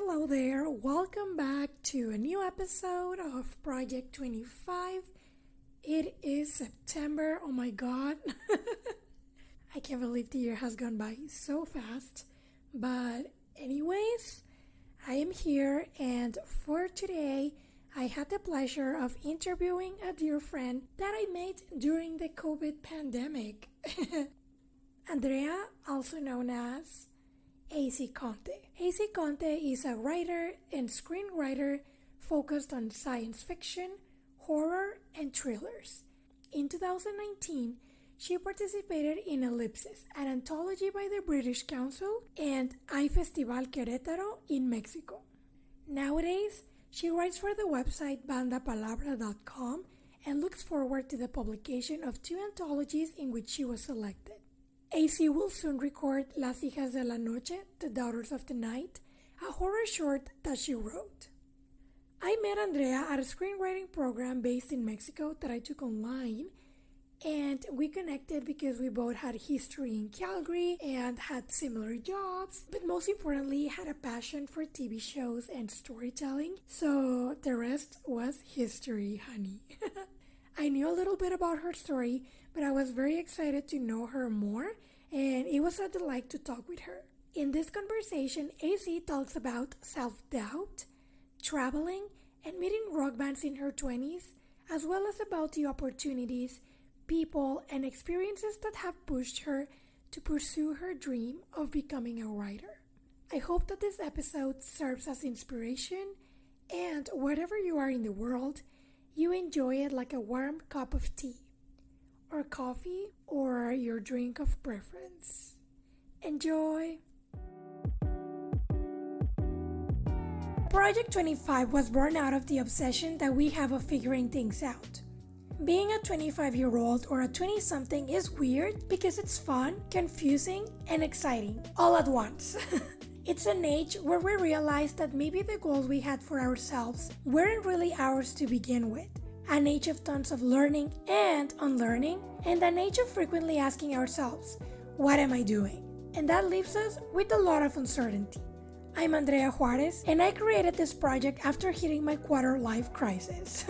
Hello there, welcome back to a new episode of Project 25. It is September, oh my god. I can't believe the year has gone by so fast. But anyways, I am here and for today I had the pleasure of interviewing a dear friend that I met during the COVID pandemic. Andrea, also known as AC Conte. AC Conte is a writer and screenwriter focused on science fiction, horror, and thrillers. In 2019, she participated in Elipsis, an antology by the British Council, and iFestival Querétaro in Mexico. Nowadays, she writes for the website bandapalabra.com and looks forward to the publication of two anthologies in which she was selected. AC will soon record Las Hijas de la Noche, The Daughters of the Night, a horror short that she wrote. I met Andrea at a screenwriting program based in Mexico that I took online, and we connected because we both had history in Calgary and had similar jobs, but most importantly had a passion for TV shows and storytelling, so the rest was history, honey. I knew a little bit about her story, but I was very excited to know her more, and it was a delight to talk with her. In this conversation, AC talks about self-doubt, traveling, and meeting rock bands in her 20s, as well as about the opportunities, people, and experiences that have pushed her to pursue her dream of becoming a writer. I hope that this episode serves as inspiration, and wherever you are in the world, you enjoy it like a warm cup of tea, or coffee, or your drink of preference. Enjoy! Project 25 was born out of the obsession that we have of figuring things out. Being a 25-year-old or a 20-something is weird because it's fun, confusing, and exciting all at once. It's an age where we realize that maybe the goals we had for ourselves weren't really ours to begin with. An age of tons of learning and unlearning, and an age of frequently asking ourselves, what am I doing? And that leaves us with a lot of uncertainty. I'm Andrea Juarez, and I created this project after hitting my quarter-life crisis.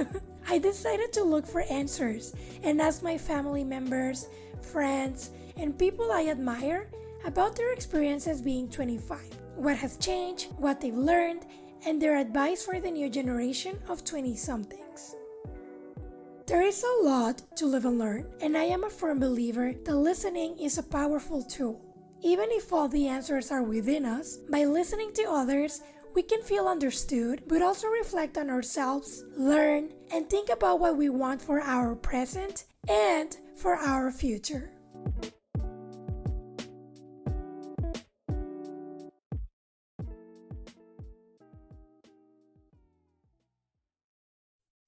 I decided to look for answers and ask my family members, friends, and people I admire about their experiences being 25. What has changed, what they've learned, and their advice for the new generation of 20-somethings. There is a lot to live and learn, and I am a firm believer that listening is a powerful tool. Even if all the answers are within us, by listening to others, we can feel understood, but also reflect on ourselves, learn, and think about what we want for our present and for our future.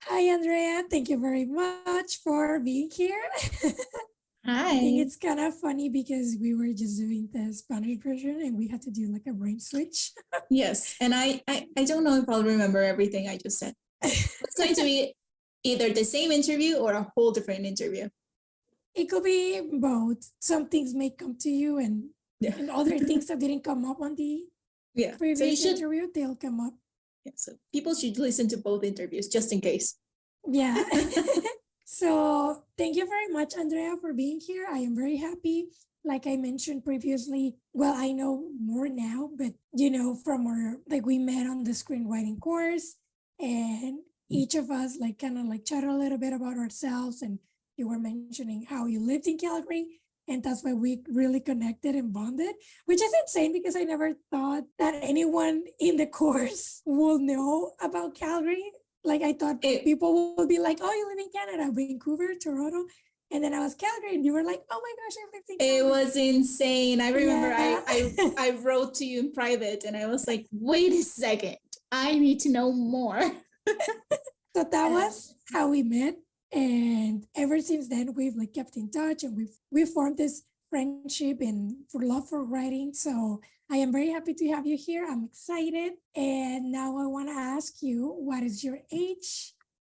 Hi, Andrea. Thank you very much for being here. I think Hi. it's kind of funny because we were just doing the Spanish version and we had to do like a brain switch. Yes, and I don't know if I'll remember everything I just said. It's going to be either the same interview or a whole different interview. It could be both. Some things may come to you and other things that didn't come up on the Yeah. previous interview, they'll come up. Yeah, so people should listen to both interviews just in case. Yeah. So thank you very much, Andrea, for being here. I am very happy. Like I mentioned previously, well, I know more now, but from we met on the screenwriting course, and each of us kind of chat a little bit about ourselves, and you were mentioning how you lived in Calgary, and that's why we really connected and bonded, which is insane because I never thought that anyone in the course will know about Calgary. I thought people would be like, oh, you live in Canada, Vancouver, Toronto. And then I was Calgary and you were like, oh my gosh, I lived in Calgary. It was insane. I remember I wrote to you in private and I was like, wait a second, I need to know more. So that was how we met. And ever since then, we've kept in touch and we've formed this friendship and for love for writing. So I am very happy to have you here. I'm excited. And now I want to ask you, what is your age,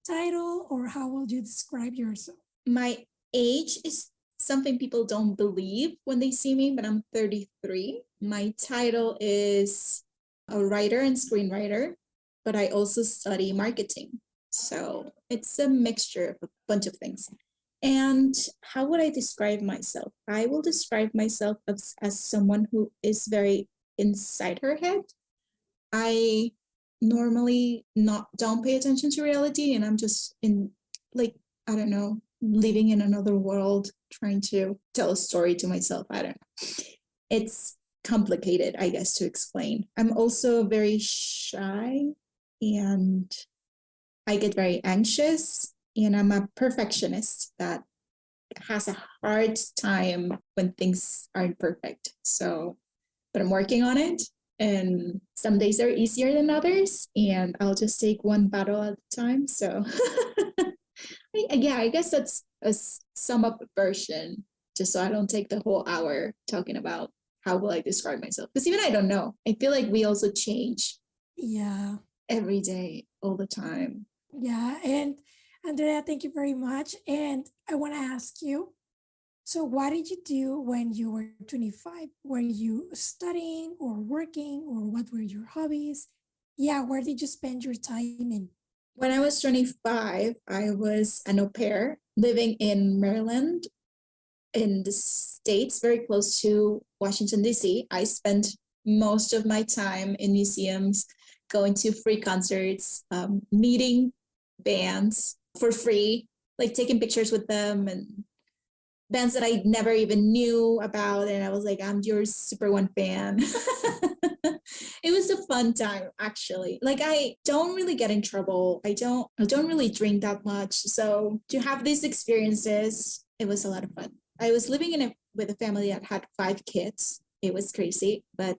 title, or how will you describe yourself? My age is something people don't believe when they see me, but I'm 33. My title is a writer and screenwriter, but I also study marketing. So it's a mixture of a bunch of things. And how would I describe myself? I will describe myself as someone who is very inside her head. I normally not don't pay attention to reality, and I'm just in, like, I don't know, living in another world, trying to tell a story to myself. I don't know. It's complicated, I guess, to explain. I'm also very shy, and I get very anxious, and I'm a perfectionist that has a hard time when things aren't perfect. So, but I'm working on it. And some days are easier than others, and I'll just take one battle at a time. So, yeah, I guess that's a sum up version, just so I don't take the whole hour talking about how will I describe myself. Because even I don't know. I feel like we also change Yeah. every day, all the time. Yeah. And Andrea, thank you very much. And I want to ask you, so what did you do when you were 25? Were you studying or working, or what were your hobbies? Yeah, where did you spend your time in? When I was 25, I was an au pair living in Maryland, in the States, very close to Washington, D.C. I spent most of my time in museums, going to free concerts, meeting bands for free, like taking pictures with them, and bands that I never even knew about. And I was like, I'm your Super One fan. It was a fun time, actually. Like, I don't really get in trouble. I don't really drink that much. So to have these experiences, it was a lot of fun. I was living with a family that had 5 kids. It was crazy, but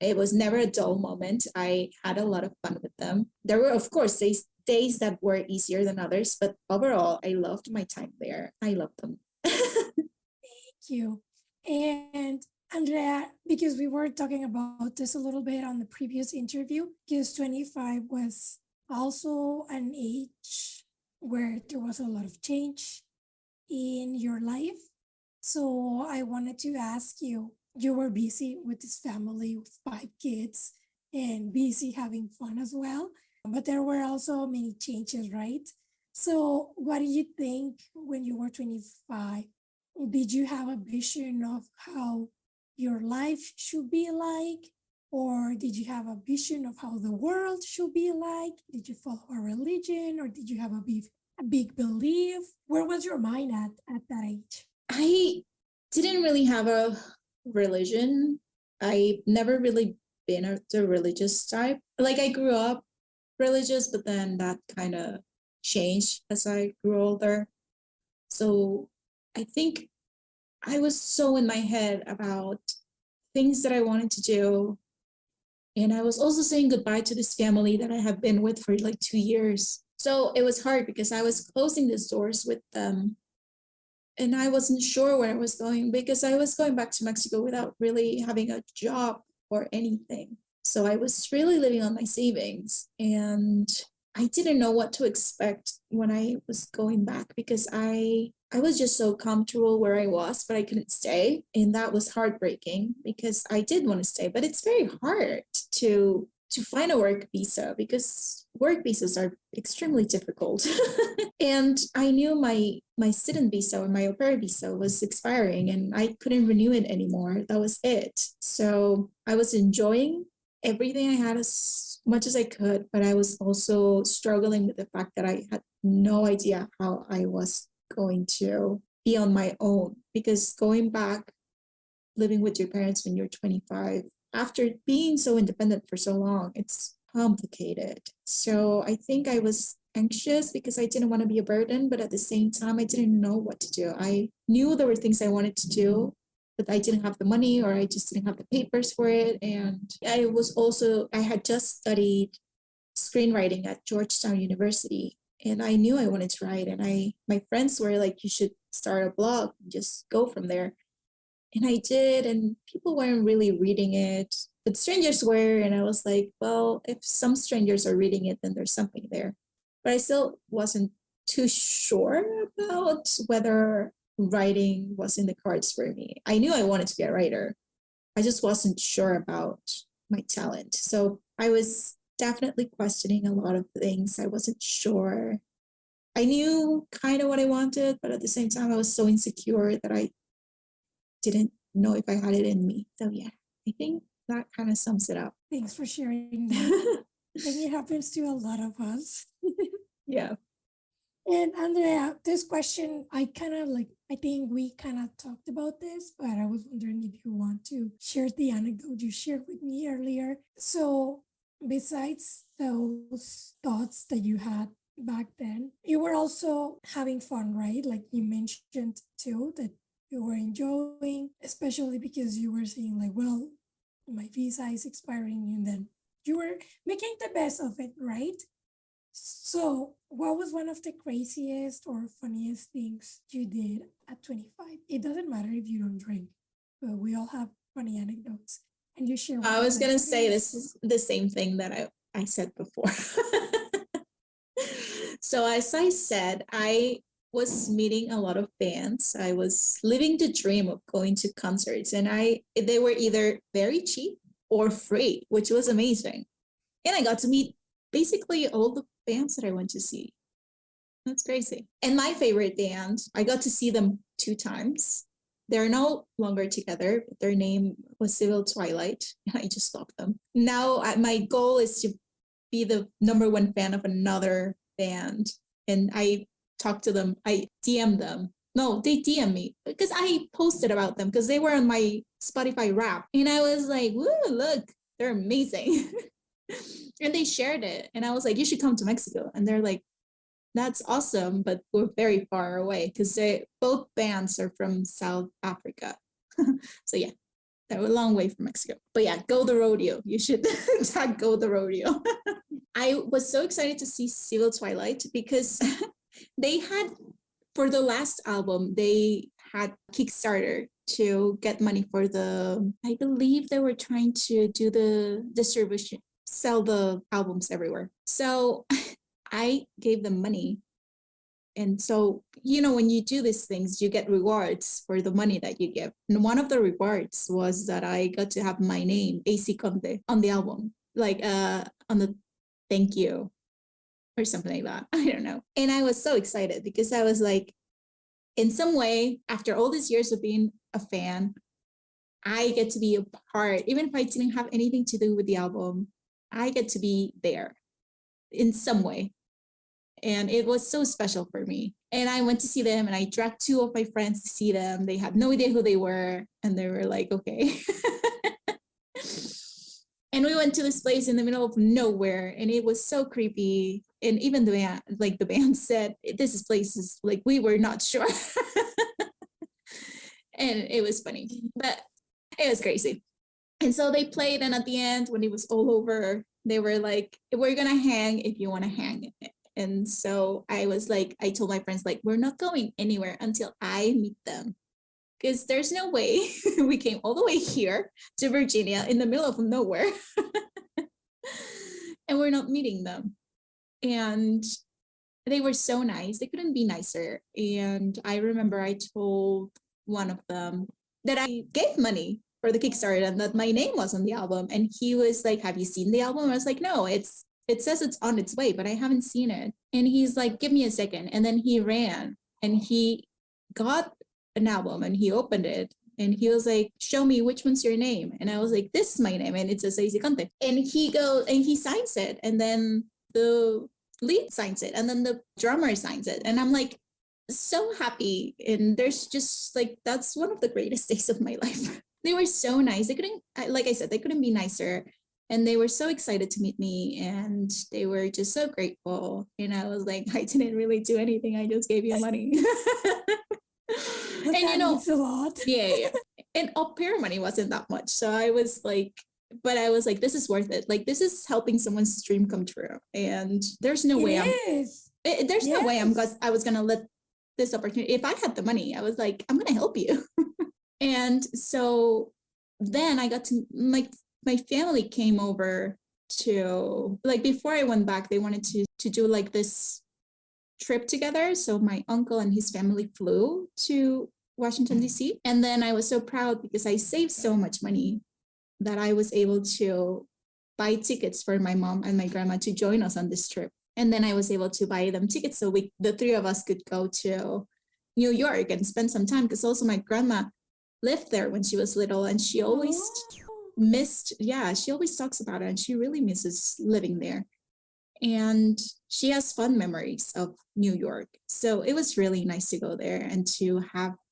it was never a dull moment. I had a lot of fun with them. There were, of course, days that were easier than others, but overall, I loved my time there. I loved them. Thank you. And Andrea, because we were talking about this a little bit on the previous interview, because 25 was also an age where there was a lot of change in your life. So I wanted to ask you, you were busy with this family with 5 kids and busy having fun as well. But there were also many changes, right? So what do you think when you were 25? Did you have a vision of how your life should be like? Or did you have a vision of how the world should be like? Did you follow a religion, or did you have a big belief? Where was your mind at that age? I didn't really have a religion. I never really been the religious type. Like, I grew up religious, but then that kind of changed as I grew older. So I think I was so in my head about things that I wanted to do. And I was also saying goodbye to this family that I have been with for like 2 years. So it was hard because I was closing these doors with them. And I wasn't sure where I was going because I was going back to Mexico without really having a job or anything. So I was really living on my savings, and I didn't know what to expect when I was going back because I was just so comfortable where I was, but I couldn't stay. And that was heartbreaking because I did want to stay, but it's very hard to find a work visa because work visas are extremely difficult. And I knew my student visa or my au pair visa was expiring and I couldn't renew it anymore. That was it. So I was enjoying everything I had as much as I could, but I was also struggling with the fact that I had no idea how I was going to be on my own, because going back, living with your parents when you're 25, after being so independent for so long, it's complicated. So I think I was anxious because I didn't want to be a burden, but at the same time, I didn't know what to do. I knew there were things I wanted to do, but I didn't have the money or I just didn't have the papers for it. And I had just studied screenwriting at Georgetown University. And I knew I wanted to write. And my friends were like, you should start a blog and just go from there. And I did, and people weren't really reading it, but strangers were. And I was like, well, if some strangers are reading it, then there's something there. But I still wasn't too sure about whether writing was in the cards for me. I knew I wanted to be a writer. I just wasn't sure about my talent. So I was definitely questioning a lot of things. I wasn't sure. I knew kind of what I wanted, but at the same time, I was so insecure that I didn't know if I had it in me. So yeah, I think that kind of sums it up. Thanks for sharing that. I think it happens to a lot of us. Yeah. And Andrea, this question, I think we kind of talked about this, but I was wondering if you want to share the anecdote you shared with me earlier. So, besides those thoughts that you had back then, you were also having fun, right? Like you mentioned too, that you were enjoying, especially because you were saying, like, well, my visa is expiring, and then you were making the best of it, right? So, what was one of the craziest or funniest things you did at 25? It doesn't matter if you don't drink, but we all have funny anecdotes. And you share I one of was them, going to say please. this is the same thing that I said before. So, as I said, I was meeting a lot of bands. I was living the dream of going to concerts, and they were either very cheap or free, which was amazing. And I got to meet basically all the bands that I went to see. That's crazy. And my favorite band, I got to see them 2 times. They're no longer together. Their name was Civil Twilight. I just love them. Now my goal is to be the number one fan of another band. And I talked to them. I DM them. No, they DM me because I posted about them because they were on my Spotify rap. And I was like, woo, look, they're amazing. And they shared it. And I was like, you should come to Mexico. And they're like, that's awesome, but we're very far away because both bands are from South Africa. So yeah, they're a long way from Mexico. But yeah, go the rodeo. You should tag go the rodeo. I was so excited to see Civil Twilight because they had, for the last album, they had Kickstarter to get money for I believe they were trying to do the distribution, sell the albums everywhere. So I gave them money. And so, when you do these things, you get rewards for the money that you give. And one of the rewards was that I got to have my name, AC Conte, on the album, like on the thank you or something like that. I don't know. And I was so excited because I was like, in some way, after all these years of being a fan, I get to be a part, even if I didn't have anything to do with the album, I get to be there in some way. And it was so special for me. And I went to see them and I dragged 2 of my friends to see them. They had no idea who they were. And they were like, okay. And we went to this place in the middle of nowhere and it was so creepy. And even the band said, this place is like, we were not sure. And it was funny, but it was crazy. And so they played. And at the end, when it was all over, they were like, we're going to hang if you want to hang. And so I was like, I told my friends, like, we're not going anywhere until I meet them. Because there's no way we came all the way here to Virginia in the middle of nowhere. And we're not meeting them. And they were so nice. They couldn't be nicer. And I remember I told one of them that I gave money for the Kickstarter and that my name was on the album. And he was like, have you seen the album? I was like, no, it says it's on its way, but I haven't seen it. And he's like, give me a second. And then he ran and he got an album and he opened it. And he was like, show me which one's your name. And I was like, this is my name. And it says AC Conte. And he goes and he signs it. And then the lead signs it. And then the drummer signs it. And I'm like, so happy. And there's just like, that's one of the greatest days of my life. They were so nice. They couldn't, like I said, they couldn't be nicer. And they were so excited to meet me and they were just so grateful. And I was like, I didn't really do anything. I just gave you money. And that means a lot. Yeah. And au pair money wasn't that much. So I was like, this is worth it. Like, this is helping someone's dream come true. And there's no way no way I was going to let this opportunity. If I had the money, I was like, I'm going to help you. And so then I got to, my family came over to, like, before I went back, they wanted to do like this trip together. So my uncle and his family flew to Washington, D.C. And then I was so proud because I saved so much money that I was able to buy tickets for my mom and my grandma to join us on this trip. And then I was able to buy them tickets so the three of us could go to New York and spend some time, because also my grandma lived there when she was little, and she always she always talks about it, and she really misses living there. And she has fond memories of New York. So it was really nice to go there and to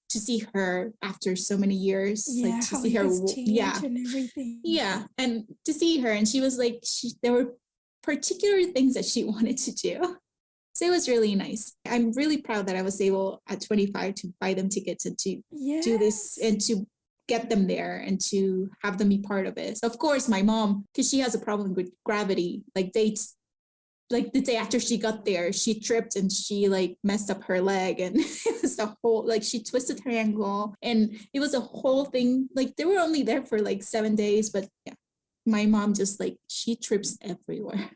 see her after so many years. Yeah, like to how see it her. has changed Yeah. and everything. Yeah. And to see her, and she was like, there were particular things that she wanted to do. So it was really nice. I'm really proud that I was able at 25 to buy them tickets and to do this and to get them there and to have them be part of it. So of course, my mom, because she has a problem with gravity, like the day after she got there, she tripped and she like messed up her leg, and it was a whole, like she twisted her ankle, and it was a whole thing. Like they were only there for like 7 days, but yeah, my mom just like, she trips everywhere.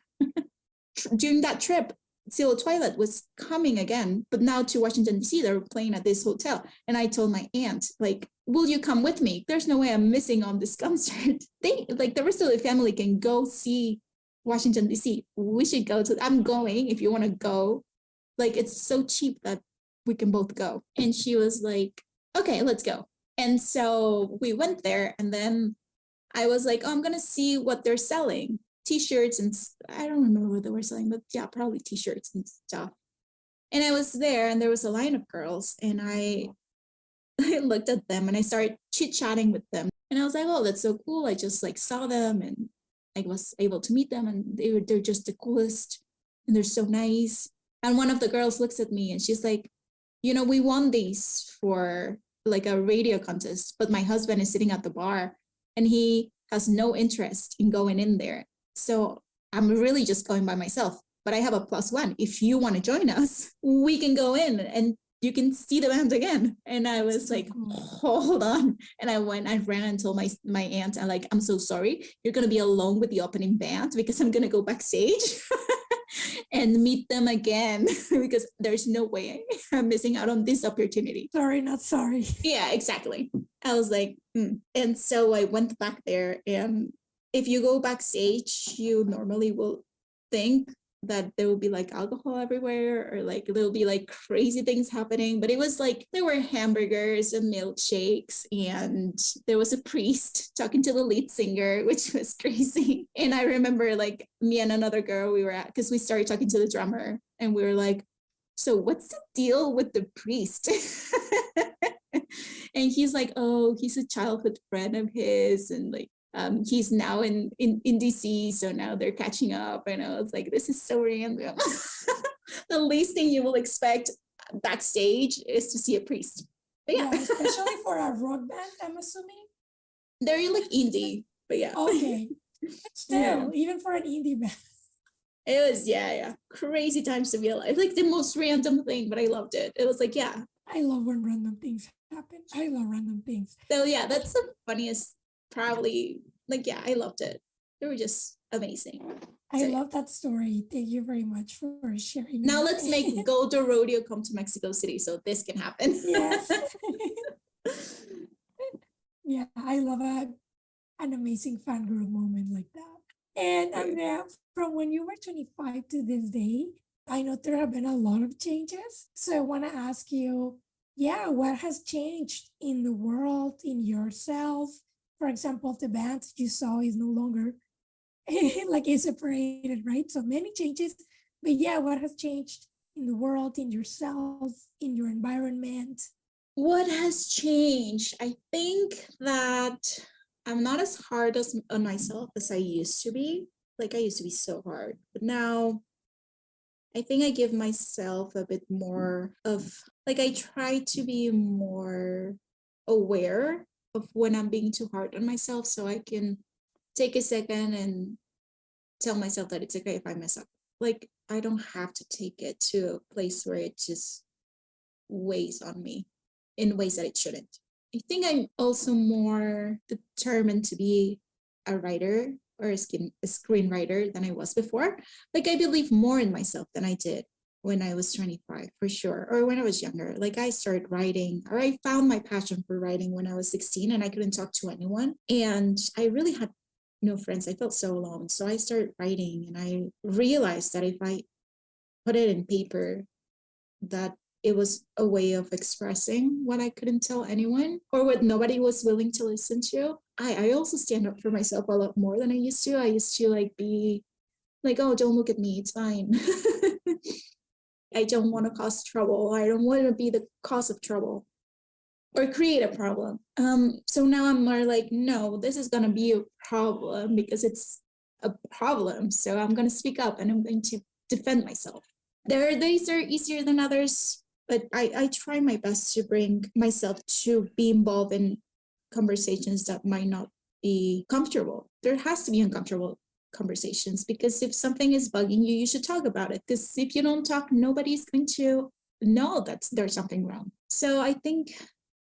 During that trip, Zero Twilight was coming again, but now to Washington, D.C., they were playing at this hotel. And I told my aunt, like, will you come with me? There's no way I'm missing on this concert. They, like, the rest of the family can go see Washington, D.C. We should go to, I'm going if you want to go. Like, it's so cheap that we can both go. And she was like, okay, let's go. And so we went there, and then I was like, oh, I'm going to see what they're selling. T-shirts, and I don't remember what they were selling, but yeah, probably T-shirts and stuff. And I was there, and there was a line of girls, and I looked at them, and I started chit-chatting with them. And I was like, oh, that's so cool. I just like saw them, and I was able to meet them, and they're just the coolest, and they're so nice. And one of the girls looks at me, and she's like, we won these for like a radio contest, but my husband is sitting at the bar, and he has no interest in going in there. So I'm really just going by myself, but I have a +1. If you want to join us, we can go in and you can see the band again. And I was like, hold on. And I ran and told my aunt, I'm so sorry. You're going to be alone with the opening band, because I'm going to go backstage and meet them again, because there's no way I'm missing out on this opportunity. Sorry, not sorry. Yeah, exactly. I was like, And so I went back there, and if you go backstage, you normally will think that there will be like alcohol everywhere, or like there'll be like crazy things happening. But it was like there were hamburgers and milkshakes, and there was a priest talking to the lead singer, which was crazy. And I remember like me and another girl, because we started talking to the drummer, and we were like, so what's the deal with the priest? And he's like, oh, he's a childhood friend of his, and like he's now in DC, so now they're catching up. And I was like, this is so random. The least thing you will expect backstage is to see a priest. But yeah, especially for a rock band, I'm assuming. They're like indie, but yeah. Okay. Still, even for an indie band. It was, crazy times to be alive. Like the most random thing, but I loved it. It was like, yeah. I love when random things happen. I love random things. So yeah, that's the funniest, probably, like, yeah, I loved it. They were just amazing. I love that story. Thank you very much for sharing. Now let's make Golden Rodeo come to Mexico City so this can happen. Yes. Yeah, I love an amazing fangirl moment like that. And Andrea, from when you were 25 to this day, I know there have been a lot of changes. So I want to ask you, what has changed in the world, in yourself? For example, the band you saw is no longer like it's separated, right? So many changes. But what has changed in the world, in yourself, in your environment? What has changed? I think that I'm not as hard on myself as I used to be. Like I used to be so hard, but now I think I give myself a bit more of, like, I try to be more aware of when I'm being too hard on myself, so I can take a second and tell myself that it's okay if I mess up. Like, I don't have to take it to a place where it just weighs on me in ways that it shouldn't. I think I'm also more determined to be a writer or a screenwriter than I was before. Like, I believe more in myself than I did when I was 25, for sure. Or when I was younger. Like I started writing, or I found my passion for writing when I was 16 and I couldn't talk to anyone. And I really had no friends. I felt so alone. So I started writing and I realized that if I put it in paper, that it was a way of expressing what I couldn't tell anyone or what nobody was willing to listen to. I also stand up for myself a lot more than I used to. I used to like be like, oh, don't look at me, it's fine. I don't want to cause trouble. I don't want to be the cause of trouble or create a problem. So now I'm more like, no, this is going to be a problem because it's a problem. So I'm going to speak up and I'm going to defend myself. There are days that are easier than others, but I try my best to bring myself to be involved in conversations that might not be comfortable. There has to be uncomfortable conversations because if something is bugging you, you should talk about it. Because if you don't talk, nobody's going to know that there's something wrong. So I think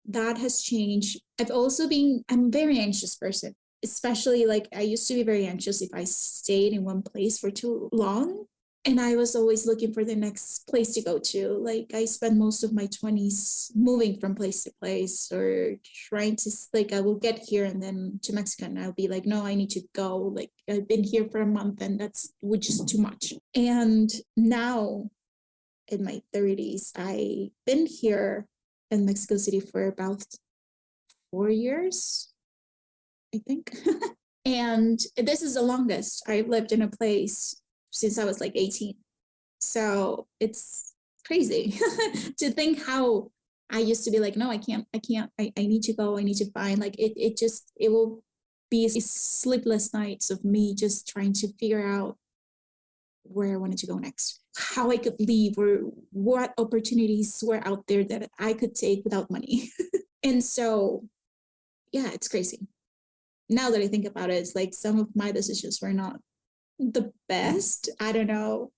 that has changed. I'm a very anxious person, especially like I used to be very anxious if I stayed in one place for too long. And I was always looking for the next place to go to. Like I spent most of my 20s moving from place to place or trying to, like, I will get here and then to Mexico and I'll be like, no, I need to go. Like I've been here for a month and which is too much. And now in my 30s, I've been here in Mexico City for about 4 years, I think. And this is the longest I've lived in a place since I was like 18. So it's crazy to think how I used to be like, no, I can't, I need to go, I need to find, like it will be sleepless nights of me just trying to figure out where I wanted to go next, how I could leave or what opportunities were out there that I could take without money. And so, yeah, it's crazy. Now that I think about it, it's like some of my decisions were not the best. I don't know.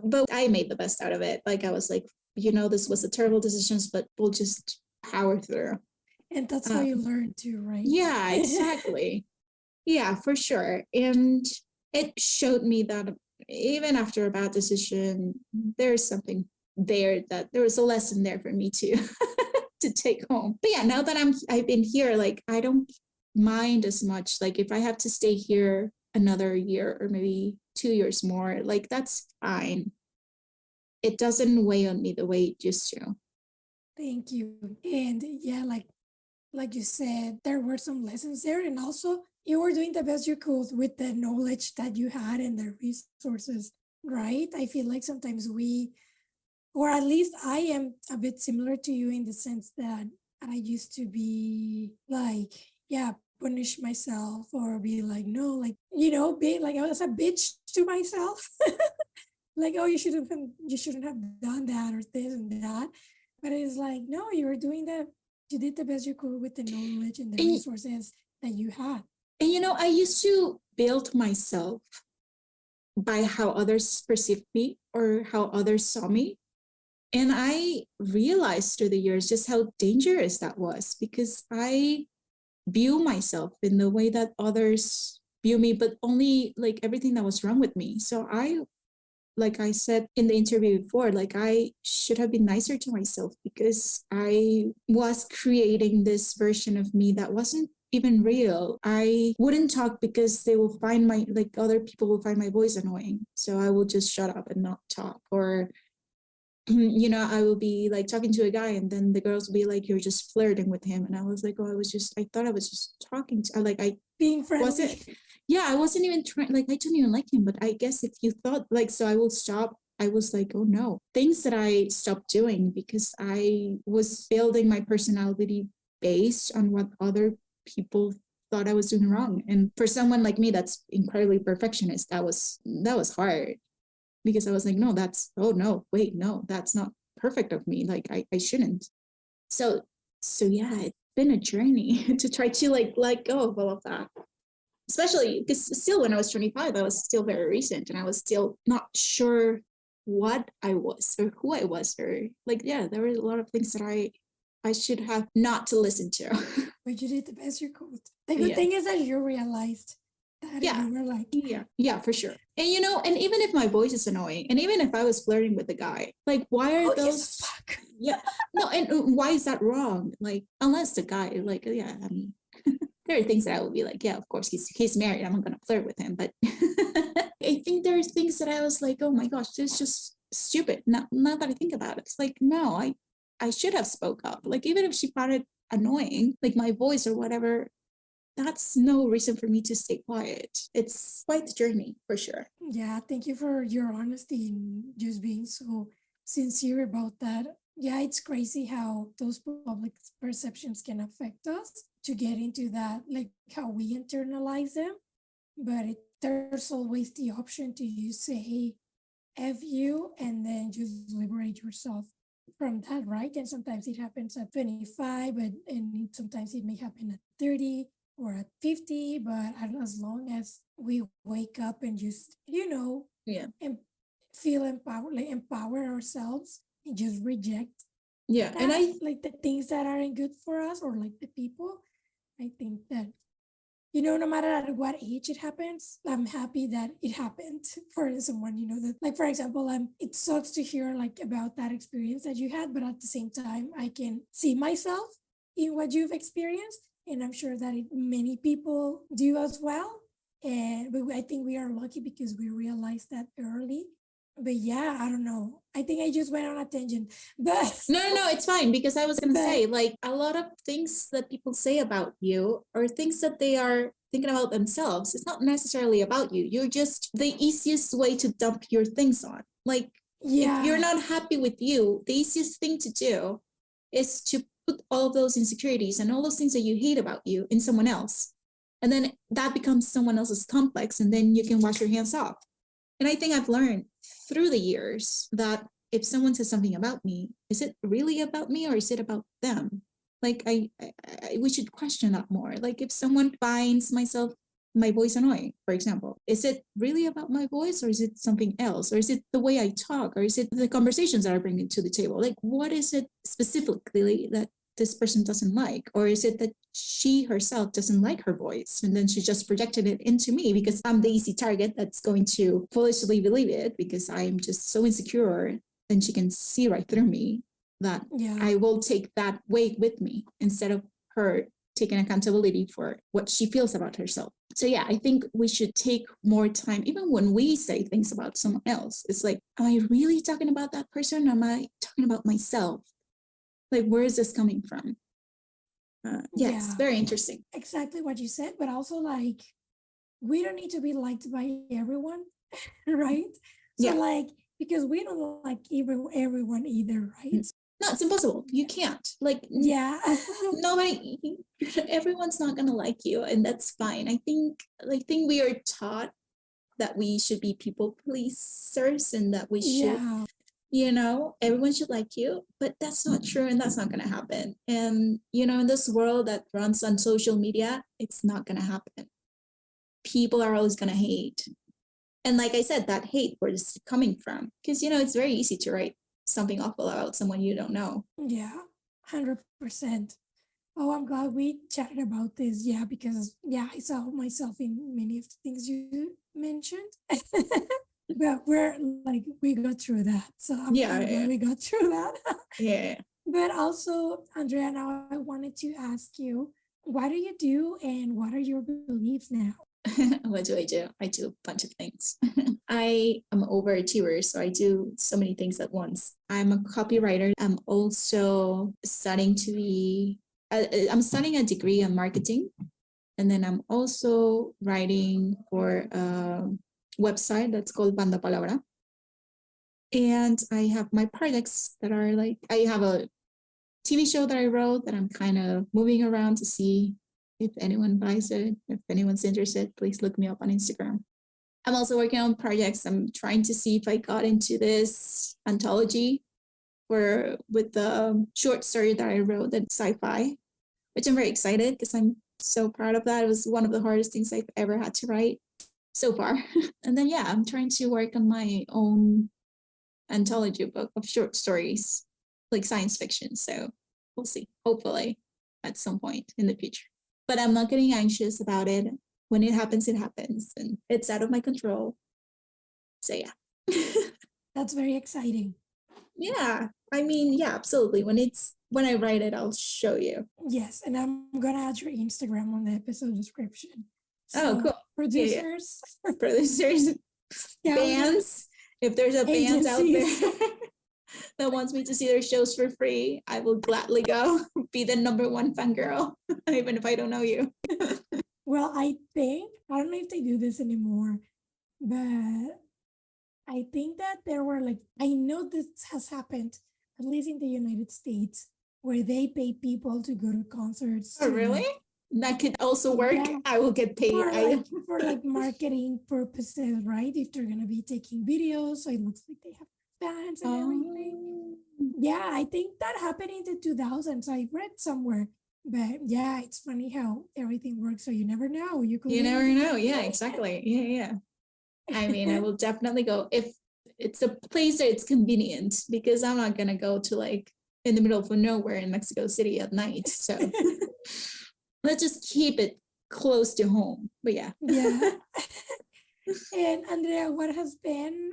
But I made the best out of it. Like I was like, this was a terrible decisions, but we'll just power through. And that's how you learn too, right? Yeah, exactly. Yeah, for sure. And it showed me that even after a bad decision, there's something there, that there was a lesson there for me to to take home. But yeah, now that I've been here, like I don't mind as much. Like if I have to stay here another year or maybe 2 years more, like that's fine. It doesn't weigh on me the way it used to. Thank you. And yeah, like you said, there were some lessons there, and also you were doing the best you could with the knowledge that you had and the resources, right? I feel like sometimes or at least I am a bit similar to you in the sense that I used to be like, yeah, punish myself or be like, no, like, be like I was a bitch to myself. Like, oh, you shouldn't have done that or this and that. But it's like, no, you did the best you could with the knowledge and the resources that you had. And I used to build myself by how others perceived me or how others saw me. And I realized through the years just how dangerous that was, because I view myself in the way that others view me, but only like everything that was wrong with me. So like I said in the interview before, like I should have been nicer to myself because I was creating this version of me that wasn't even real. I wouldn't talk because they will find other people will find my voice annoying. So I will just shut up and not talk. Or I will be like talking to a guy and then the girls will be like, you're just flirting with him. And I was like, oh, I thought I was just talking to, being friendly. I wasn't even trying, like, I didn't even like him, but I guess if you thought, like, so I will stop. I was like, oh no, things that I stopped doing because I was building my personality based on what other people thought I was doing wrong. And for someone like me, that's incredibly perfectionist, that was hard. Because I was like, no, that's not perfect of me. Like I shouldn't. So yeah, it's been a journey to try to like let go of all of that. Especially because still when I was 25, I was still very recent and I was still not sure what I was or who I was, or like, yeah, there were a lot of things that I should have not to listen to. But you did the best you could. The good thing is that you realized that you were like, yeah, for sure. And and even if my voice is annoying, and even if I was flirting with a guy, like why are Oh, those? yes, fuck. Yeah, no, and why is that wrong? Like unless the guy, like, yeah, I mean, there are things that I would be like, yeah, of course he's married. I'm not gonna flirt with him, but I think there are things that I was like, oh my gosh, this is just stupid. Now that I think about it, it's like no, I should have spoke up. Like even if she found it annoying, like my voice or whatever, that's no reason for me to stay quiet. It's quite the journey for sure. Yeah, thank you for your honesty and just being so sincere about that. Yeah, it's crazy how those public perceptions can affect us to get into that, like how we internalize them. But there's always the option to just say F you and then just liberate yourself from that, right? And sometimes it happens at 25, and sometimes it may happen at 30 or at 50, but as long as we wake up and just, Yeah. and feel empowered, like empower ourselves and just reject Yeah. And that, like the things that aren't good for us or like the people, I think that no matter at what age it happens, I'm happy that it happened for someone, that, like, for example, it sucks to hear like about that experience that you had, but at the same time, I can see myself in what you've experienced. And I'm sure that many people do as well. But I think we are lucky because we realized that early. But yeah, I don't know. I think I just went on a tangent, but no, it's fine because I was gonna but say like a lot of things that people say about you or things that they are thinking about themselves. It's not necessarily about you. You're just the easiest way to dump your things on. Like if you're yeah, not happy with you, the easiest thing to do is to put all of those insecurities and all those things that you hate about you in someone else. And then that becomes someone else's complex, and then you can wash your hands off. And I think I've learned through the years that if someone says something about me, is it really about me or is it about them? Like we should question that more. Like if someone finds my voice annoying, for example, is it really about my voice or is it something else? Or is it the way I talk? Or is it the conversations that I bring to the table? Like what is it specifically that this person doesn't like? Or is it that she herself doesn't like her voice and then she just projected it into me because I'm the easy target that's going to foolishly believe it because I'm just so insecure and she can see right through me that yeah, I will take that weight with me instead of her taking accountability for what she feels about herself. So yeah, I think we should take more time, even when we say things about someone else. It's like, am I really talking about that person? Or am I talking about myself? Like, where is this coming from? Yeah, it's yeah. very interesting. Exactly what you said, but also like we don't need to be liked by everyone, right? So Yeah. like because we don't like everyone either, right? No, it's impossible. You can't. Like Yeah. nobody, everyone's not gonna like you, and that's fine. I think we are taught that we should be people pleasers and that we should, Yeah. everyone should like you, but that's not true and that's not gonna happen. And in this world that runs on social media, it's not gonna happen. People are always gonna hate. And like I said, that hate, where is it coming from? Because it's very easy to write something awful about someone you don't know. Yeah. 100%. Oh, I'm glad we chatted about this. Yeah, because I saw myself in many of the things you mentioned. But we got through that. So I'm glad Yeah, we got through that. yeah. But also, Andrea, now I wanted to ask you, what do you do and what are your beliefs now? What do? I do a bunch of things. I am an overachiever, so I do so many things at once. I'm a copywriter. I'm also studying to be. I'm studying a degree in marketing, and then I'm also writing for a website that's called Banda Palabra. And I have my projects that are like I have a TV show that I wrote that I'm kind of moving around to see if anyone buys it. If anyone's interested, please look me up on Instagram. I'm also working on projects. I'm trying to see if I got into this antology with the short story that I wrote, that sci-fi, which I'm very excited because I'm so proud of that. It was one of the hardest things I've ever had to write so far. And then, yeah, I'm trying to work on my own anthology book of short stories, like science fiction. So we'll see, hopefully, at some point in the future. But I'm not getting anxious about it. When it happens, and it's out of my control. So yeah. That's very exciting. Yeah, I mean, yeah, absolutely. When I write it, I'll show you. Yes, and I'm gonna add your Instagram on the episode description. Oh, So cool. Yeah, producers, yeah. Producers, scouting, bands. If there's a band out agencies. there that wants me to see their shows for free, I will gladly go. Be the #1 fangirl, even if I don't know you. Well, I don't know if they do this anymore, but I think that there were like, I know this has happened, at least in the United States, where they pay people to go to concerts Oh, to really? like, That could also work. yeah, I will get paid. for like marketing purposes, right? If they're gonna be taking videos, so it looks like they have fans and everything. Yeah, I think that happened in the 2000s. I read somewhere. But yeah, it's funny how everything works. So you never know. You could You win never everything. know. Yeah, exactly. Yeah, yeah. I mean, I will definitely go if it's a place that it's convenient, because I'm not gonna go to like in the middle of nowhere in Mexico City at night. So let's just keep it close to home. But yeah. Yeah. And Andrea, what has been,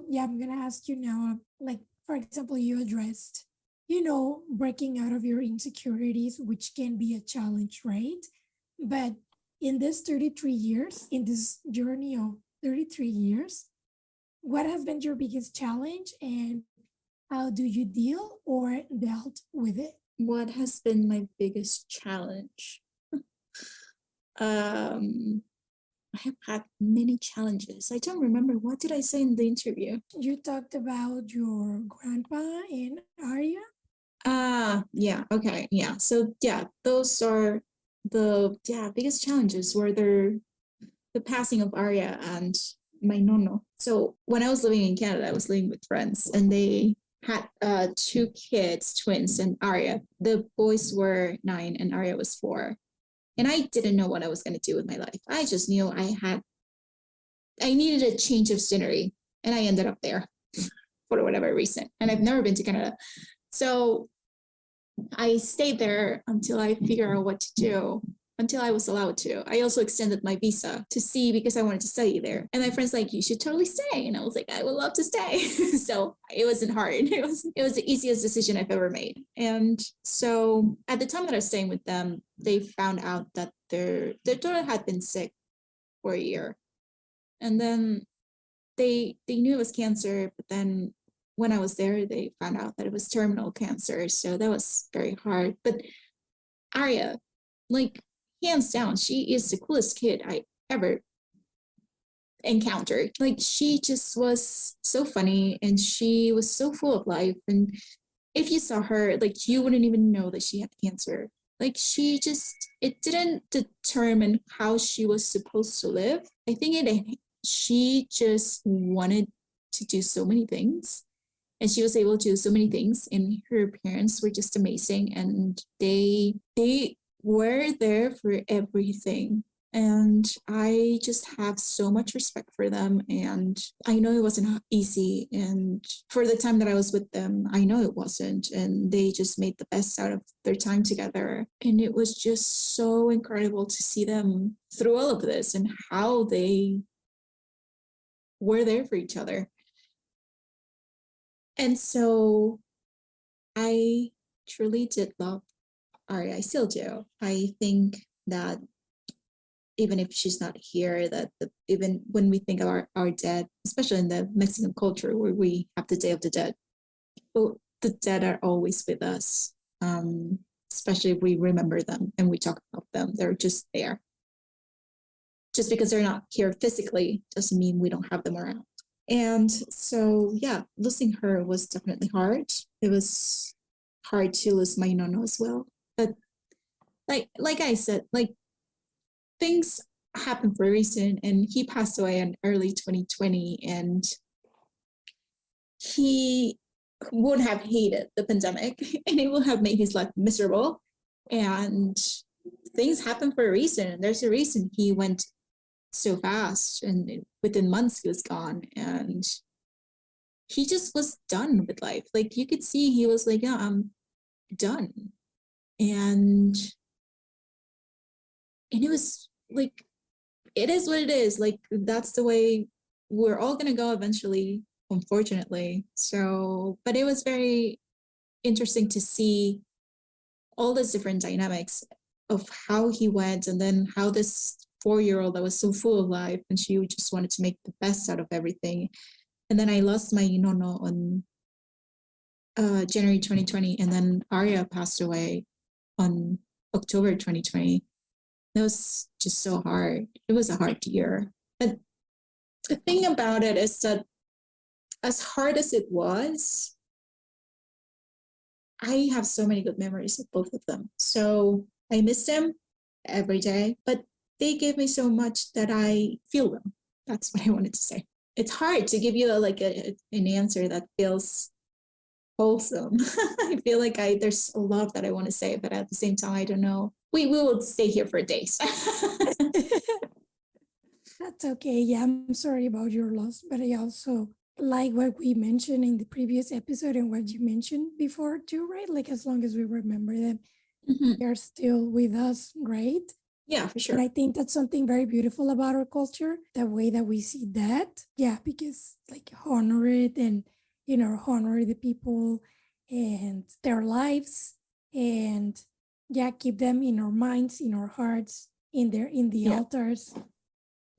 yeah, I'm gonna ask you now, like, for example, you addressed, breaking out of your insecurities, which can be a challenge, right? But in this 33 years, in this journey of 33 years, what has been your biggest challenge and how do you deal or dealt with it? What has been my biggest challenge? I have had many challenges. I don't remember. What did I say in the interview? You talked about your grandpa and Arya. Yeah, okay, yeah. So yeah, those are the biggest challenges were the passing of Arya and my nono. So when I was living in Canada, I was living with friends, and they had 2 kids, twins, and Arya. The boys were 9 and Arya was 4. And I didn't know what I was going to do with my life. I just knew I needed a change of scenery, and I ended up there for whatever reason. And I've never been to Canada. So I stayed there until I figure out what to do, until I was allowed to. I also extended my visa to see, because I wanted to study there. And my friend's like, you should totally stay. And I was like, I would love to stay. So it wasn't hard. It was the easiest decision I've ever made. And so at the time that I was staying with them, they found out that their daughter had been sick for a year. And then they knew it was cancer, but then when I was there, they found out that it was terminal cancer. So that was very hard. But Arya, like, hands down, she is the coolest kid I ever encountered. Like, she just was so funny, and she was so full of life. And if you saw her, like, you wouldn't even know that she had cancer. Like, it didn't determine how she was supposed to live. I think she just wanted to do so many things, and she was able to do so many things, and her parents were just amazing, and they were there for everything. And I just have so much respect for them. And I know it wasn't easy, and for the time that I was with them, I know it wasn't, and they just made the best out of their time together. And it was just so incredible to see them through all of this and how they were there for each other. And so I truly did love Ari. I still do. I think that even if she's not here, that even when we think of our dead, especially in the Mexican culture where we have the Day of the Dead, well, the dead are always with us, especially if we remember them and we talk about them. They're just there. Just because they're not here physically doesn't mean we don't have them around. And so, yeah, losing her was definitely hard. It was hard to lose my nono as well. But like I said, like, things happen for a reason, and he passed away in early 2020, and he would have hated the pandemic, and it would have made his life miserable. And things happen for a reason, and there's a reason he went so fast, and within months he was gone, and he just was done with life. Like, you could see he was like, yeah, I'm done. And it was like, it is what it is. Like, that's the way we're all going to go eventually, unfortunately. So, but it was very interesting to see all these different dynamics of how he went, and then how this 4-year-old that was so full of life and she just wanted to make the best out of everything. And then I lost my nono on January 2020, and then Arya passed away on October 2020. That was just so hard. It was a hard year. But the thing about it is that as hard as it was, I have so many good memories of both of them. So I miss them every day, but they gave me so much that I feel them. That's what I wanted to say. It's hard to give you an answer that feels wholesome. I feel like there's a lot that I want to say, but at the same time, I don't know. We will stay here for days. That's okay. Yeah, I'm sorry about your loss, but I also like what we mentioned in the previous episode and what you mentioned before too, right? Like as long as we remember them, they're still with us, right? Yeah, for sure. And I think that's something very beautiful about our culture, the way that we see that. Yeah, because like honor it and, honor the people and their lives, and yeah, keep them in our minds, in our hearts, in the altars.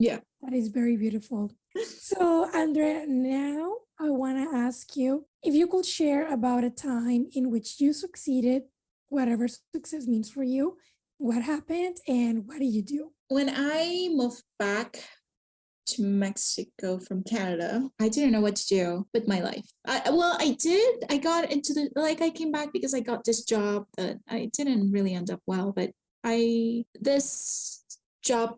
Yeah. That is very beautiful. So, Andrea, now I want to ask you if you could share about a time in which you succeeded, whatever success means for you, what happened and what did you do? When I moved back to Mexico from Canada, I didn't know what to do with my life. I did. I got into I came back because I got this job that I didn't really end up well, but this job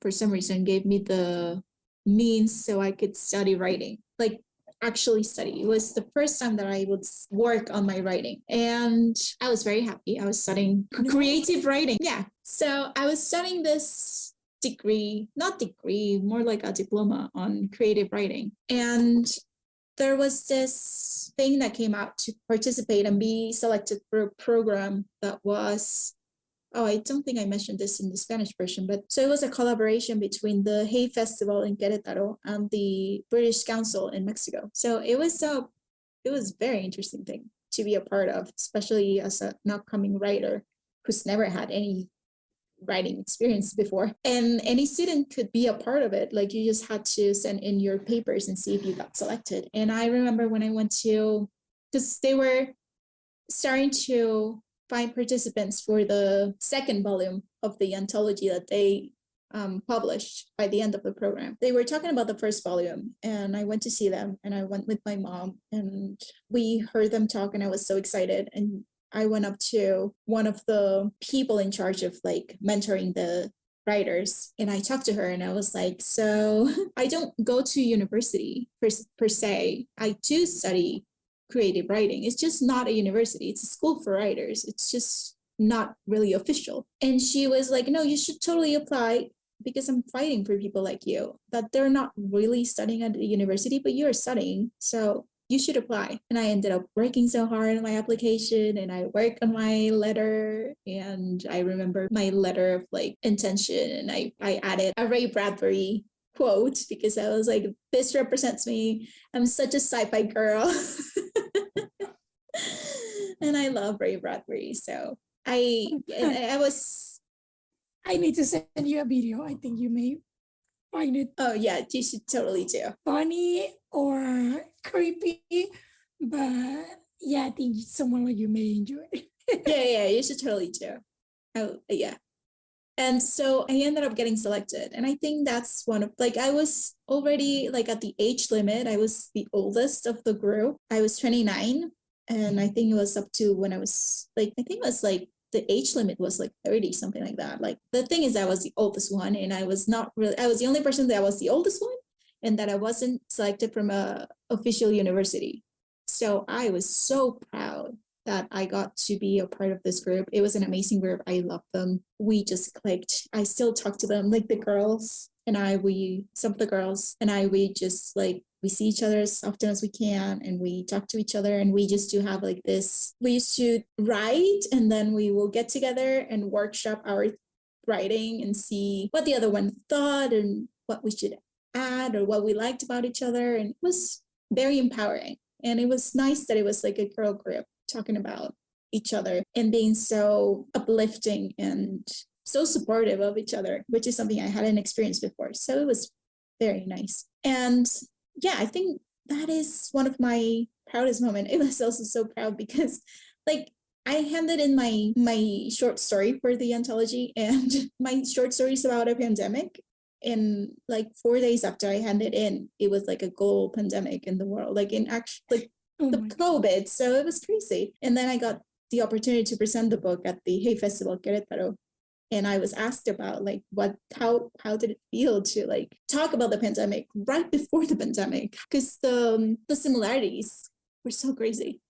for some reason gave me the means so I could study writing, like actually study. It was the first time that I would work on my writing, and I was very happy. I was studying creative writing. Yeah. So I was studying this more like a diploma on creative writing. And there was this thing that came out to participate and be selected for a program that was, I don't think I mentioned this in the Spanish version, but so it was a collaboration between the Hay Festival in Querétaro and the British Council in Mexico. So it was a very interesting thing to be a part of, especially as an upcoming writer who's never had any writing experience before. And any student could be a part of it. Like you just had to send in your papers and see if you got selected. And I remember when I went to, because they were starting to find participants for the second volume of the anthology that they published by the end of the program. They were talking about the first volume, and I went to see them, and I went with my mom, and we heard them talk, and I was so excited. And I went up to one of the people in charge of like mentoring the writers, and I talked to her, and I was like, so I don't go to university per se. I do study creative writing. It's just not a university. It's a school for writers. It's just not really official. And she was like, no, you should totally apply, because I'm fighting for people like you that they're not really studying at a university, but you're studying. So you should apply. And I ended up working so hard on my application, and I worked on my letter. And I remember my letter of like intention, and I added a Ray Bradbury quote, because I was like, this represents me. I'm such a sci-fi girl. And I love Ray Bradbury. So I need to send you a video. I think you may find it. Oh yeah, you should totally do. Funny or creepy, but yeah, I think someone like you may enjoy it. yeah, you should totally do. Oh yeah. And so I ended up getting selected. And I think that's one of, like, I was already like at the age limit. I was the oldest of the group. I was 29. And I think it was up to when I was like, I think it was like the age limit was like 30, something like that. Like the thing is I was the oldest one, and I was the only person that was the oldest one, and that I wasn't selected from a official university. So I was so proud that I got to be a part of this group. It was an amazing group. I loved them. We just clicked. I still talk to them, like the girls and I, some of the girls and I, we just like, we see each other as often as we can, and we talk to each other, and we just do have like this, we used to write, and then we will get together and workshop our writing and see what the other one thought and what we should at or what we liked about each other. And it was very empowering. And it was nice that it was like a girl group talking about each other and being so uplifting and so supportive of each other, which is something I hadn't experienced before. So it was very nice. And yeah, I think that is one of my proudest moments. It was also so proud because like I handed in my short story for the anthology, and my short story is about a pandemic. And like 4 days after I handed in, it was like a global pandemic in the world, like in actually like the COVID. So it was crazy. And then I got the opportunity to present the book at the Hay Festival Querétaro. And I was asked about like how did it feel to like talk about the pandemic right before the pandemic, because the similarities were so crazy.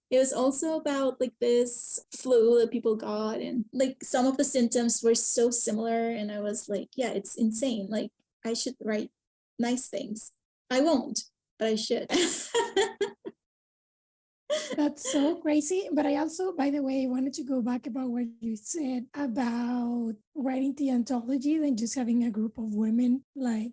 It was also about like this flu that people got, and like some of the symptoms were so similar. And I was like, yeah, it's insane. Like I should write nice things. I won't, but I should. That's so crazy. But I also, by the way, wanted to go back about what you said about writing the anthology and just having a group of women, like,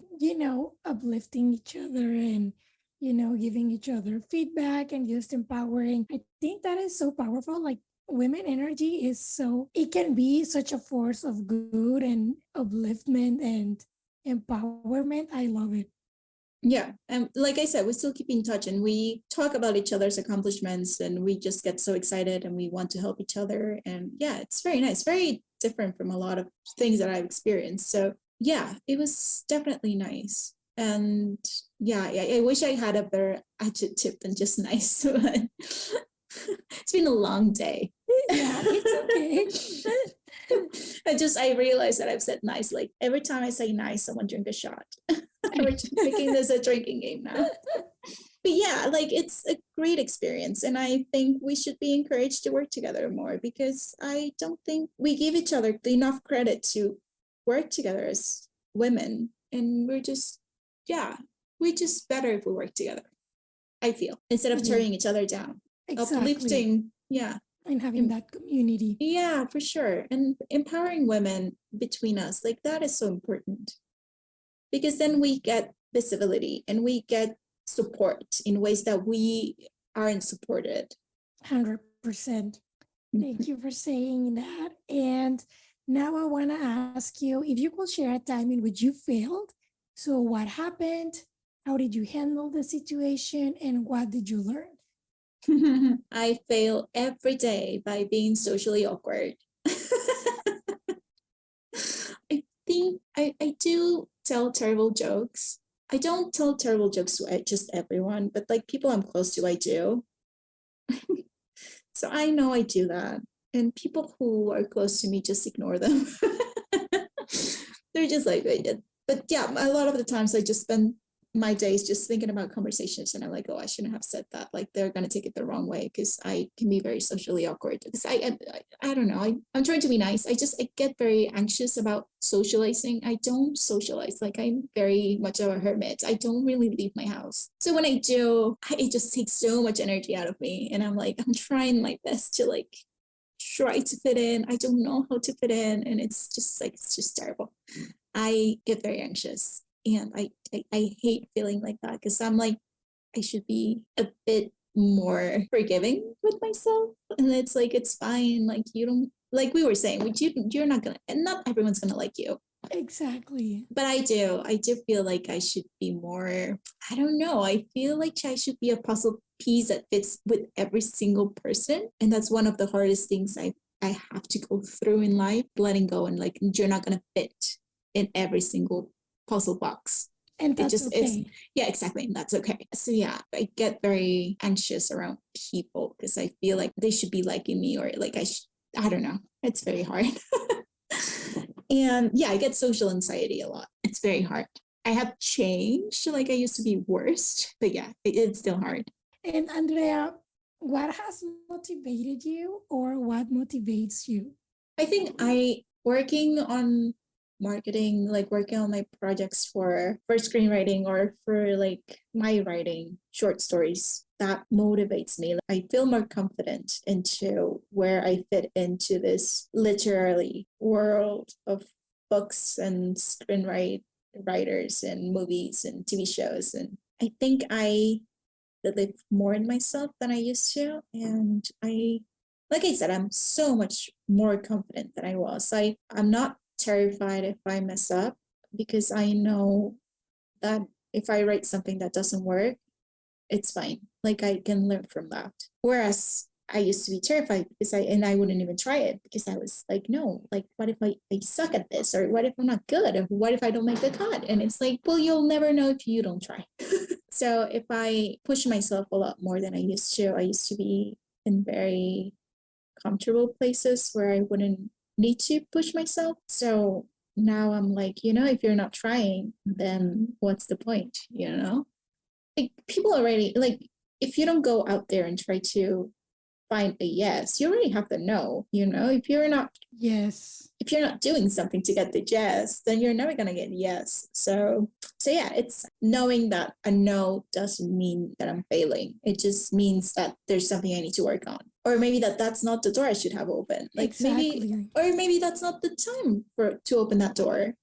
uplifting each other and, giving each other feedback and just empowering. I think that is so powerful. Like, women energy is it can be such a force of good and upliftment and empowerment. I love it. Yeah. And like I said, we still keep in touch and we talk about each other's accomplishments, and we just get so excited and we want to help each other. And yeah, it's very nice, very different from a lot of things that I've experienced. So yeah, it was definitely nice. And yeah, I wish I had a better adjective than just nice. But it's been a long day. Yeah, it's okay. I realized that I've said nice. Like every time I say nice, someone drink a shot. We're making this a drinking game now. But yeah, like it's a great experience. And I think we should be encouraged to work together more, because I don't think we give each other enough credit to work together as women. And we're just better if we work together, I feel, instead of tearing each other down. Exactly. Uplifting, yeah. And having that community. Yeah, for sure. And empowering women between us, like that is so important. Because then we get visibility and we get support in ways that we aren't supported. 100%. Thank you for saying that. And now I want to ask you if you could share a time in which you failed. So, what happened? How did you handle the situation? And what did you learn? I fail every day by being socially awkward. I think I do tell terrible jokes. I don't tell terrible jokes to just everyone, but like people I'm close to, I do. So I know I do that. And people who are close to me just ignore them. They're just like, but yeah, a lot of the times I just spend my days just thinking about conversations, and I'm like, oh, I shouldn't have said that. Like they're gonna take it the wrong way, because I can be very socially awkward. Because I don't know. I'm trying to be nice. I get very anxious about socializing. I don't socialize. Like I'm very much of a hermit. I don't really leave my house. So when I do, it just takes so much energy out of me, and I'm like, I'm trying my best to like try to fit in. I don't know how to fit in, and it's just terrible. I get very anxious. And I hate feeling like that, because I'm like, I should be a bit more forgiving with myself. And it's like, it's fine. Like you don't, like we were saying, you're not gonna, and not everyone's gonna like you. Exactly. But I do feel like I should be more, I don't know. I feel like I should be a puzzle piece that fits with every single person. And that's one of the hardest things I have to go through in life, letting go, and like, you're not gonna fit in every single puzzle box. And that's it just okay. is. Yeah, exactly. And that's okay. So yeah, I get very anxious around people, because I feel like they should be liking me, or like I don't know. It's very hard. And yeah, I get social anxiety a lot. It's very hard. I have changed. Like I used to be worse, but yeah, it's still hard. And Andrea, what has motivated you, or what motivates you? I think working on marketing, like working on my projects for screenwriting, or for like my writing short stories, that motivates me. I feel more confident into where I fit into this literary world of books and screenwrite writers and movies and TV shows. And I think I believe more in myself than I used to. And like I said, I'm so much more confident than I was. I'm not terrified if I mess up because I know that if I write something that doesn't work, it's fine. Like I can learn from that. Whereas I used to be terrified because I wouldn't even try it because I was like, no, like what if I suck at this? Or what if I'm not good? Or what if I don't make the cut? And it's like, well, you'll never know if you don't try. So if I push myself a lot more than I used to be in very comfortable places where I wouldn't need to push myself. So now I'm like, if you're not trying, then what's the point? Like people already, like, if you don't go out there and try to find a yes, you already have the no. If you're not Yes. if you're not doing something to get the yes, then you're never gonna get yes. So yeah, it's knowing that a no doesn't mean that I'm failing. It just means that there's something I need to work on, or maybe that's not the door I should have open. Like Exactly. maybe that's not the time to open that door.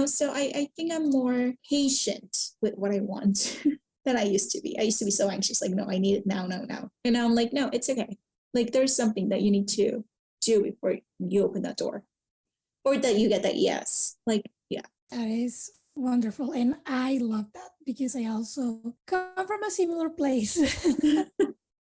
So I think I'm more patient with what I want than I used to be. I used to be so anxious, like, no, I need it now, no, now. And now I'm like, no, it's okay. Like there's something that you need to do before you open that door, or that you get that yes. Like, yeah. That is wonderful. And I love that because I also come from a similar place.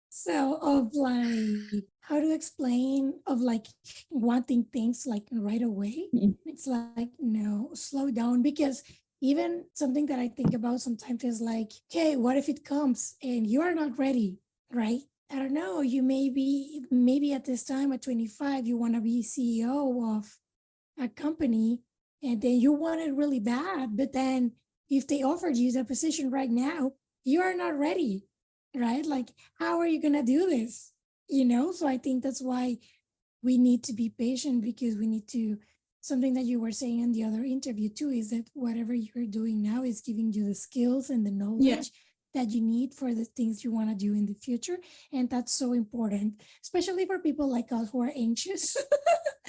So of like, how to explain, of like wanting things like right away. It's like, no, slow down, because even something that I think about sometimes is like, okay, what if it comes and you are not ready, right? I don't know, you maybe at this time at 25, you want to be CEO of a company, and then you want it really bad, but then if they offered you the position right now, you are not ready, right? Like, how are you going to do this? So I think that's why we need to be patient, because we need to, something that you were saying in the other interview too, is that whatever you're doing now is giving you the skills and the knowledge that you need for the things you want to do in the future. And that's so important, especially for people like us who are anxious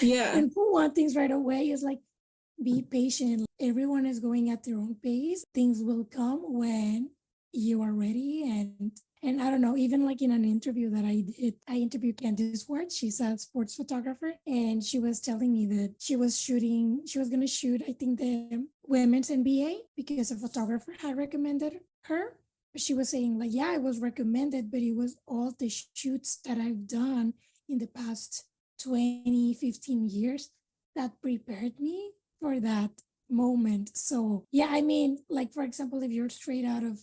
and who want things right away. Is like, be patient. Everyone is going at their own pace. Things will come when you are ready. And I don't know, even like in an interview that I did, I interviewed Candice Ward. She's a sports photographer. And she was telling me that she was going to shoot, I think, the women's NBA because a photographer had recommended her. But she was saying like, yeah, it was recommended, but it was all the shoots that I've done in the past 20, 15 years that prepared me for that moment. So yeah, I mean, like, for example, if you're straight out of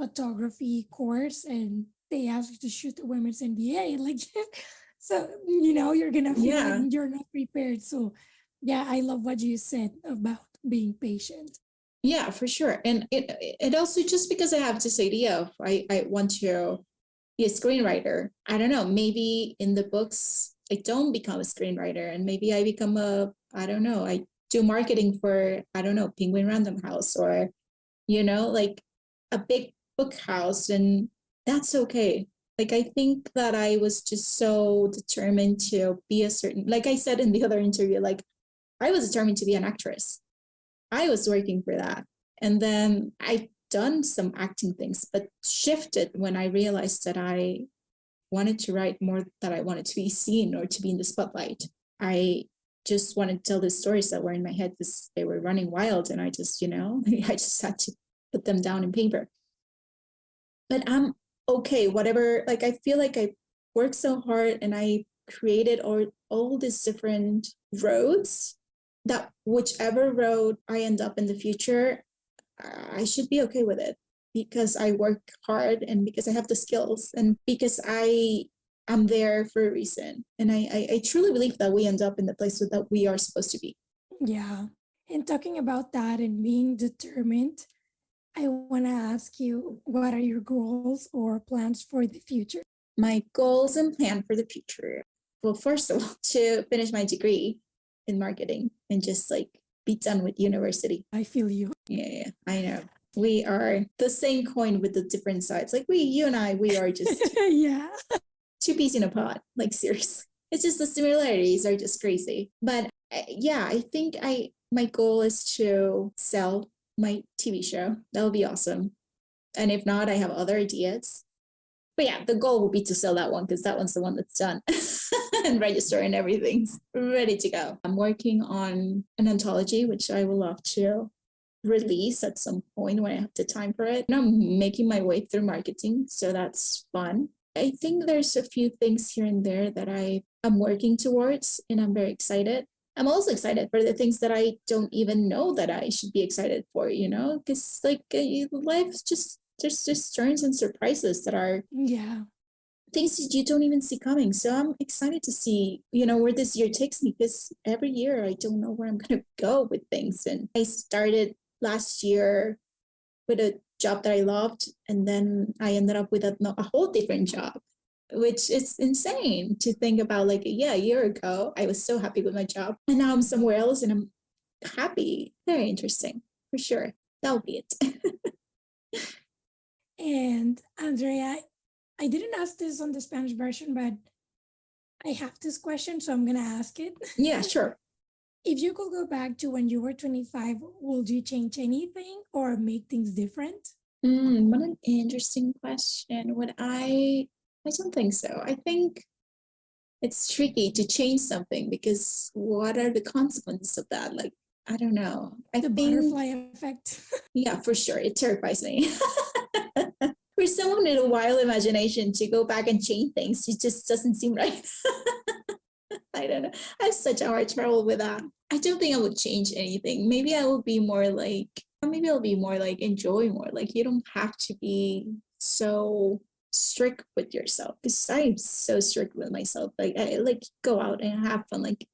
photography course and they ask you to shoot the women's NBA, like, so you're gonna feel like you're not prepared. So yeah, I love what you said about being patient. Yeah, for sure. And it also, just because I have this idea of I want to be a screenwriter, I don't know, maybe in the books I don't become a screenwriter, and maybe I become I don't know, I do marketing for, I don't know, Penguin Random House, or like a big book house, and that's okay. Like, I think that I was just so determined to be a certain, like I said in the other interview, like I was determined to be an actress. I was working for that. And then I done some acting things, but shifted when I realized that I wanted to write more, that I wanted to be seen or to be in the spotlight. I just wanted to tell the stories that were in my head because they were running wild, and I just, I just had to put them down in paper. But I'm okay, whatever. Like, I feel like I worked so hard and I created all these different roads, that whichever road I end up in the future, I should be okay with it, because I work hard and because I have the skills and because I'm there for a reason. And I truly believe that we end up in the place that we are supposed to be. Yeah. And talking about that and being determined, I want to ask you, what are your goals or plans for the future? My goals and plan for the future. Well, first of all, to finish my degree in marketing and just like be done with university. I feel you. Yeah, I know. We are the same coin with the different sides. Like you and I, we are just yeah, two peas in a pod. Like, seriously, it's just the similarities are just crazy. But yeah, I think my goal is to sell my TV show. That would be awesome. And if not, I have other ideas. But yeah, the goal will be to sell that one because that one's the one that's done and register and everything's ready to go. I'm working on an anthology, which I will love to release at some point when I have the time for it. And I'm making my way through marketing, so that's fun. I think there's a few things here and there that I am working towards, and I'm very excited. I'm also excited for the things that I don't even know that I should be excited for, because like life's just, there's just turns and surprises that are things that you don't even see coming. So I'm excited to see, where this year takes me, because every year I don't know where I'm going to go with things. And I started last year with a job that I loved, and then I ended up with a whole different job, which is insane to think about. Like, a year ago, I was so happy with my job, and now I'm somewhere else and I'm happy. Very interesting, for sure. That would be it. And Andrea, I didn't ask this on the Spanish version, but I have this question, so I'm going to ask it. Yeah, sure. If you could go back to when you were 25, would you change anything or make things different? What an interesting question. I don't think so. I think it's tricky to change something, because what are the consequences of that? Like, I don't know. The butterfly effect. Yeah, for sure. It terrifies me. For someone with a wild imagination to go back and change things, it just doesn't seem right. I don't know. I have such a hard trouble with that. I don't think I would change anything. Maybe I'll be more like enjoy more. Like, you don't have to be so strict with yourself, because I'm so strict with myself. Like, I like go out and have fun. Like,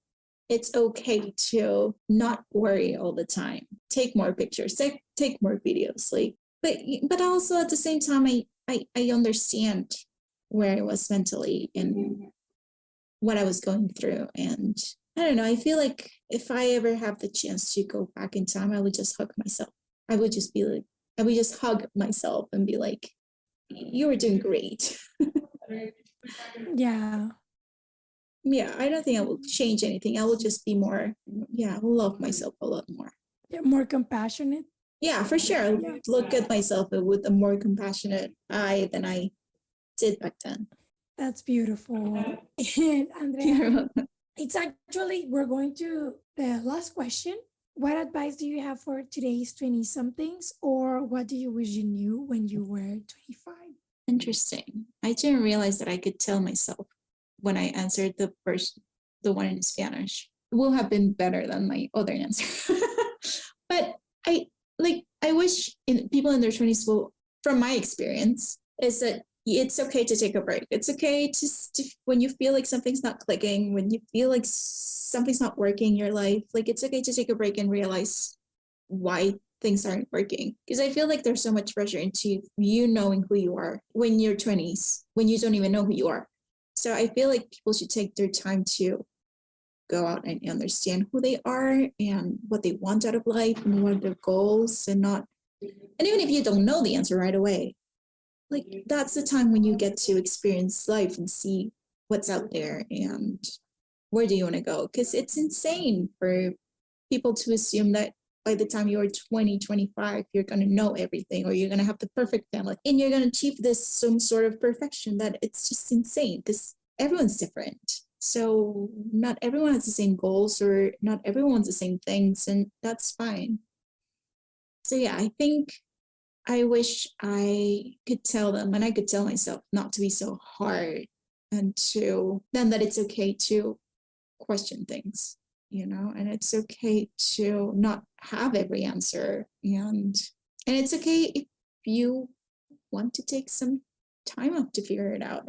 it's okay to not worry all the time. Take more pictures, take more videos. Like, but also at the same time, I understand where I was mentally and what I was going through. And I don't know, I feel like if I ever have the chance to go back in time, I would just hug myself. I would just hug myself and be like, you were doing great. Yeah. Yeah, I don't think I will change anything. I will just be more, love myself a lot more. Yeah, more compassionate. Yeah, for sure. Yeah. Look at myself with a more compassionate eye than I did back then. That's beautiful. And Andrea, it's actually, we're going to the last question. What advice do you have for today's 20-somethings, or what do you wish you knew when you were 25? Interesting. I didn't realize that I could tell myself when I answered the one in Spanish. It will have been better than my other answer. But I wish people in their 20s will, from my experience, is that it's okay to take a break. It's okay to when you feel like something's not clicking, when you feel like something's not working in your life, like, it's okay to take a break and realize why things aren't working. Because I feel like there's so much pressure into you knowing who you are when you're 20s, when you don't even know who you are. So I feel like people should take their time to go out and understand who they are and what they want out of life and what are their goals, and even if you don't know the answer right away, like, that's the time when you get to experience life and see what's out there and where do you want to go. Because it's insane for people to assume that by the time you're 20, 25, you're going to know everything, or you're going to have the perfect family and you're going to achieve some sort of perfection. That it's just insane, because everyone's different. So not everyone has the same goals, or not everyone wants the same things, and that's fine. So yeah, I think I wish I could tell them, and I could tell myself, not to be so hard, and that it's okay to question things, and it's okay to not have every answer, and it's okay if you want to take some time off to figure it out.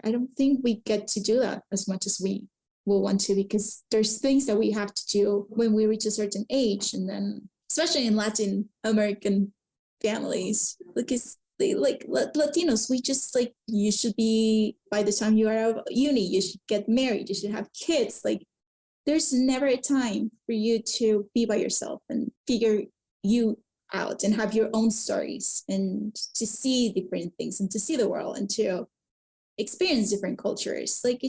I don't think we get to do that as much as we will want to, because there's things that we have to do when we reach a certain age. And then, especially in Latin American families, because Latinos, we just you should be, by the time you are out of uni, you should get married, you should have kids. Like, there's never a time for you to be by yourself and figure you out and have your own stories and to see different things and to see the world and to experience different cultures. Like,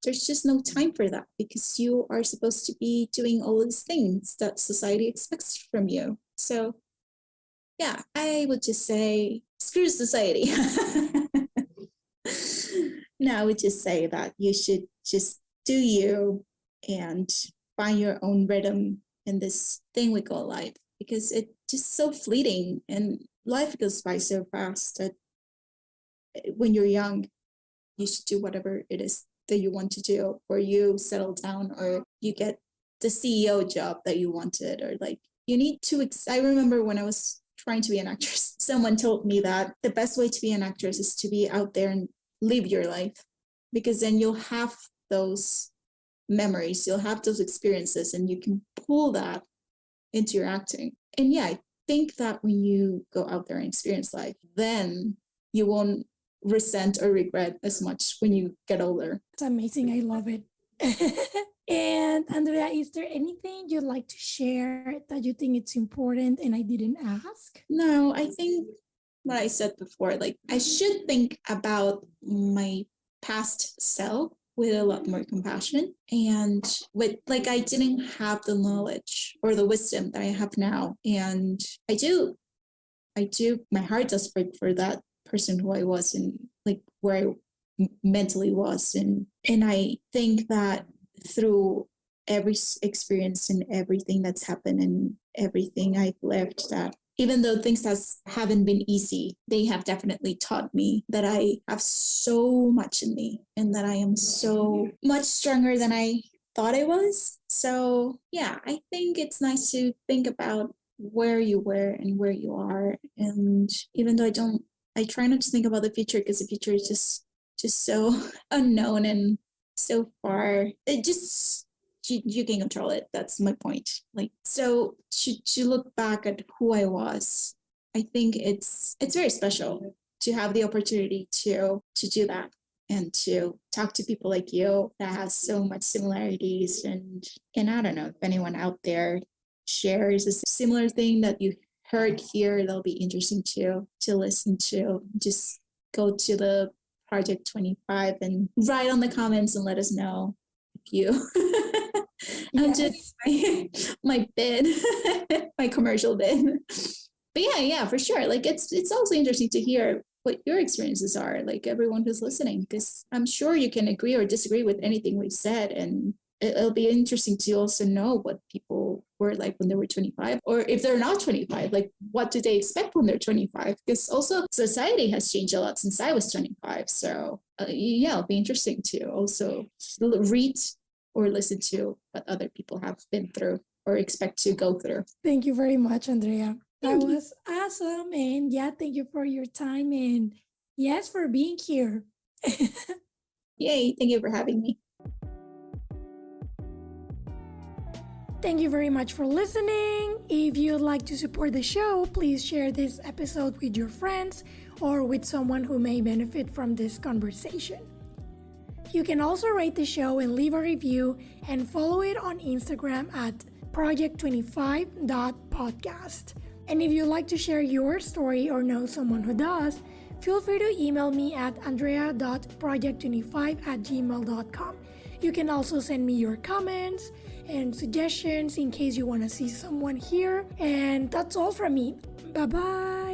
there's just no time for that because you are supposed to be doing all these things that society expects from you. So yeah, I would just say screw society. No, I would just say that you should just do you and find your own rhythm in this thing we call life, because it's just so fleeting and life goes by so fast that when you're young, you should do whatever it is that you want to do, or you settle down, or you get the CEO job that you wanted, or like you need to. I remember when I was trying to be an actress, someone told me that the best way to be an actress is to be out there and live your life, because then you'll have those memories, you'll have those experiences, and you can pull that into your acting. And yeah, I think that when you go out there and experience life, then you won't resent or regret as much when you get older. It's amazing. I love it. And Andrea, is there anything you'd like to share that you think it's important and I didn't ask? No, I think what I said before, like I should think about my past self with a lot more compassion, and with like I didn't have the knowledge or the wisdom that I have now. And I do, my heart does break for that person who I was and like where I mentally was. And I think that through every experience and everything that's happened and everything I've lived, that even though things haven't been easy, they have definitely taught me that I have so much in me and that I am so much stronger than I thought I was. So yeah, I think it's nice to think about where you were and where you are. And even though I try not to think about the future, because the future is just so unknown and so far. It just you can control it. That's my point. Like, so to look back at who I was, I think it's very special to have the opportunity to do that and to talk to people like you that has so much similarities. And I don't know if anyone out there shares a similar thing that you heard here, that'll be interesting to listen to. Just go to the Project 25 and write on the comments and let us know if you I'm just my bid, my commercial bid. But yeah, for sure. Like it's also interesting to hear what your experiences are, like everyone who's listening, because I'm sure you can agree or disagree with anything we've said, and it'll be interesting to also know what people were like when they were 25, or if they're not 25, like what do they expect when they're 25? Because also society has changed a lot since I was 25. So yeah, it'll be interesting to also read or listen to what other people have been through or expect to go through. Thank you very much, Andrea. That was awesome. And yeah, thank you for your time, and yes, for being here. Yay, thank you for having me. Thank you very much for listening. If you'd like to support the show, please share this episode with your friends or with someone who may benefit from this conversation. You can also rate the show and leave a review, and follow it on Instagram at project25.podcast. And if you'd like to share your story or know someone who does, feel free to email me at andrea.project25@gmail.com. You can also send me your comments and suggestions in case you want to see someone here. And that's all from me. Bye-bye.